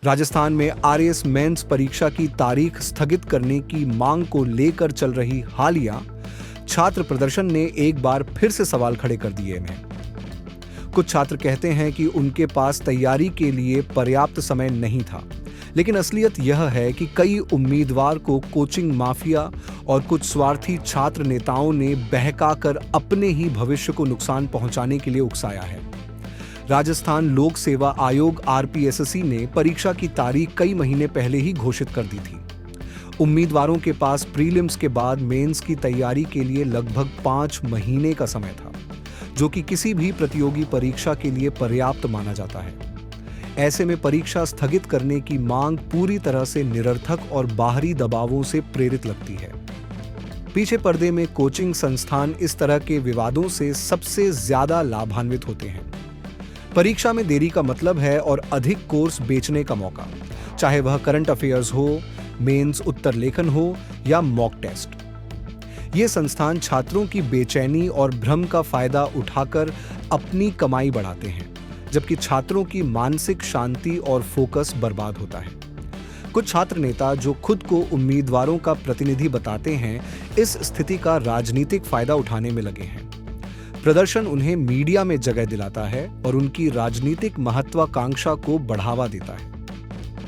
राजस्थान में RAS mains परीक्षा की तारीख स्थगित करने की मांग को लेकर चल रही हालिया छात्र प्रदर्शन ने एक बार फिर से सवाल खड़े कर दिए हैं। कुछ छात्र कहते हैं कि उनके पास तैयारी के लिए पर्याप्त समय नहीं था, लेकिन असलियत यह है कि कई उम्मीदवार को कोचिंग माफिया और कुछ स्वार्थी छात्र नेताओं ने बहकाकर अपने ही भविष्य को नुकसान पहुंचाने के लिए उकसाया है। राजस्थान लोक सेवा आयोग आरपीएससी ने परीक्षा की तारीख कई महीने पहले ही घोषित कर दी थी। उम्मीदवारों के पास प्रीलिम्स के बाद मेंस की तैयारी के लिए लगभग 5 महीने का समय था, जो कि किसी भी प्रतियोगी परीक्षा के लिए पर्याप्त माना जाता है। ऐसे में परीक्षा स्थगित करने की मांग पूरी तरह से निरर्थक और बाहरी दबावों से प्रेरित लगती है। पीछे पर्दे में कोचिंग संस्थान इस तरह के विवादों से सबसे ज्यादा लाभान्वित होते हैं। परीक्षा में देरी का मतलब है और अधिक कोर्स बेचने का मौका, चाहे वह करंट अफेयर्स हो, मेंस उत्तर लेखन हो या मॉक टेस्ट। ये संस्थान छात्रों की बेचैनी और भ्रम का फायदा उठाकर अपनी कमाई बढ़ाते हैं, जबकि छात्रों की मानसिक शांति और फोकस बर्बाद होता है। कुछ छात्र नेता जो खुद को उम्मीदवारों का प्रतिनिधि बताते हैं, इस स्थिति का राजनीतिक फायदा उठाने में लगे हैं। प्रदर्शन उन्हें मीडिया में जगह दिलाता है और उनकी राजनीतिक महत्वाकांक्षा को बढ़ावा देता है।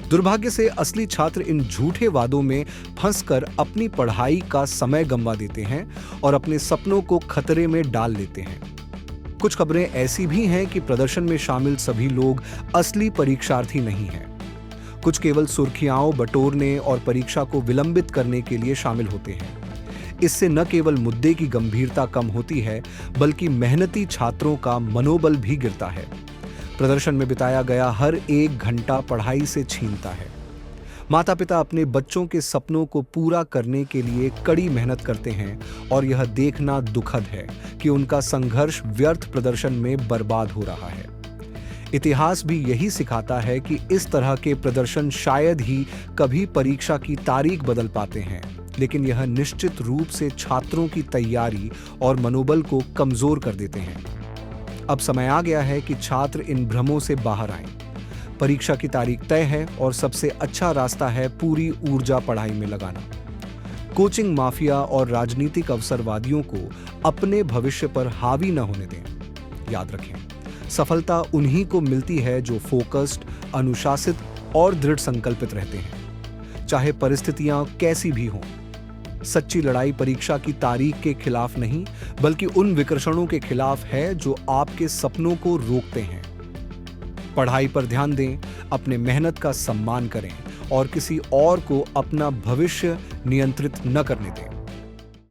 दुर्भाग्य से असली छात्र इन झूठे वादों में फंसकर अपनी पढ़ाई का समय गंवा देते हैं और अपने सपनों को खतरे में डाल लेते हैं। कुछ खबरें ऐसी भी हैं कि प्रदर्शन में शामिल सभी लोग असली परीक्षार्थी नहीं हैं। कुछ केवल सुर्खियां बटोरने और परीक्षा को विलंबित करने के लिए शामिल होते हैं। इससे न केवल मुद्दे की गंभीरता कम होती है, बल्कि मेहनती छात्रों का मनोबल भी गिरता है। प्रदर्शन में बिताया गया हर 1 घंटा पढ़ाई से छीनता है। माता पिता अपने बच्चों के सपनों को पूरा करने के लिए कड़ी मेहनत करते हैं और यह देखना दुखद है कि उनका संघर्ष व्यर्थ प्रदर्शन में बर्बाद हो रहा है। इतिहास भी यही सिखाता है कि इस तरह के प्रदर्शन शायद ही कभी परीक्षा की तारीख बदल पाते हैं, लेकिन यह निश्चित रूप से छात्रों की तैयारी और मनोबल को कमजोर कर देते हैं। अब समय आ गया है कि छात्र इन भ्रमों से बाहर आएं। परीक्षा की तारीख तय है और सबसे अच्छा रास्ता है पूरी ऊर्जा पढ़ाई में लगाना। कोचिंग माफिया और राजनीतिक अवसरवादियों को अपने भविष्य पर हावी न होने दें। याद रखें, सफलता उन्हीं को मिलती है जो फोकस्ड, अनुशासित और दृढ़ संकल्पित रहते हैं, चाहे परिस्थितियां कैसी भी हों। सच्ची लड़ाई परीक्षा की तारीख के खिलाफ नहीं, बल्कि उन विकर्षणों के खिलाफ है जो आपके सपनों को रोकते हैं। पढ़ाई पर ध्यान दें, अपने मेहनत का सम्मान करें और किसी और को अपना भविष्य नियंत्रित न करने दें।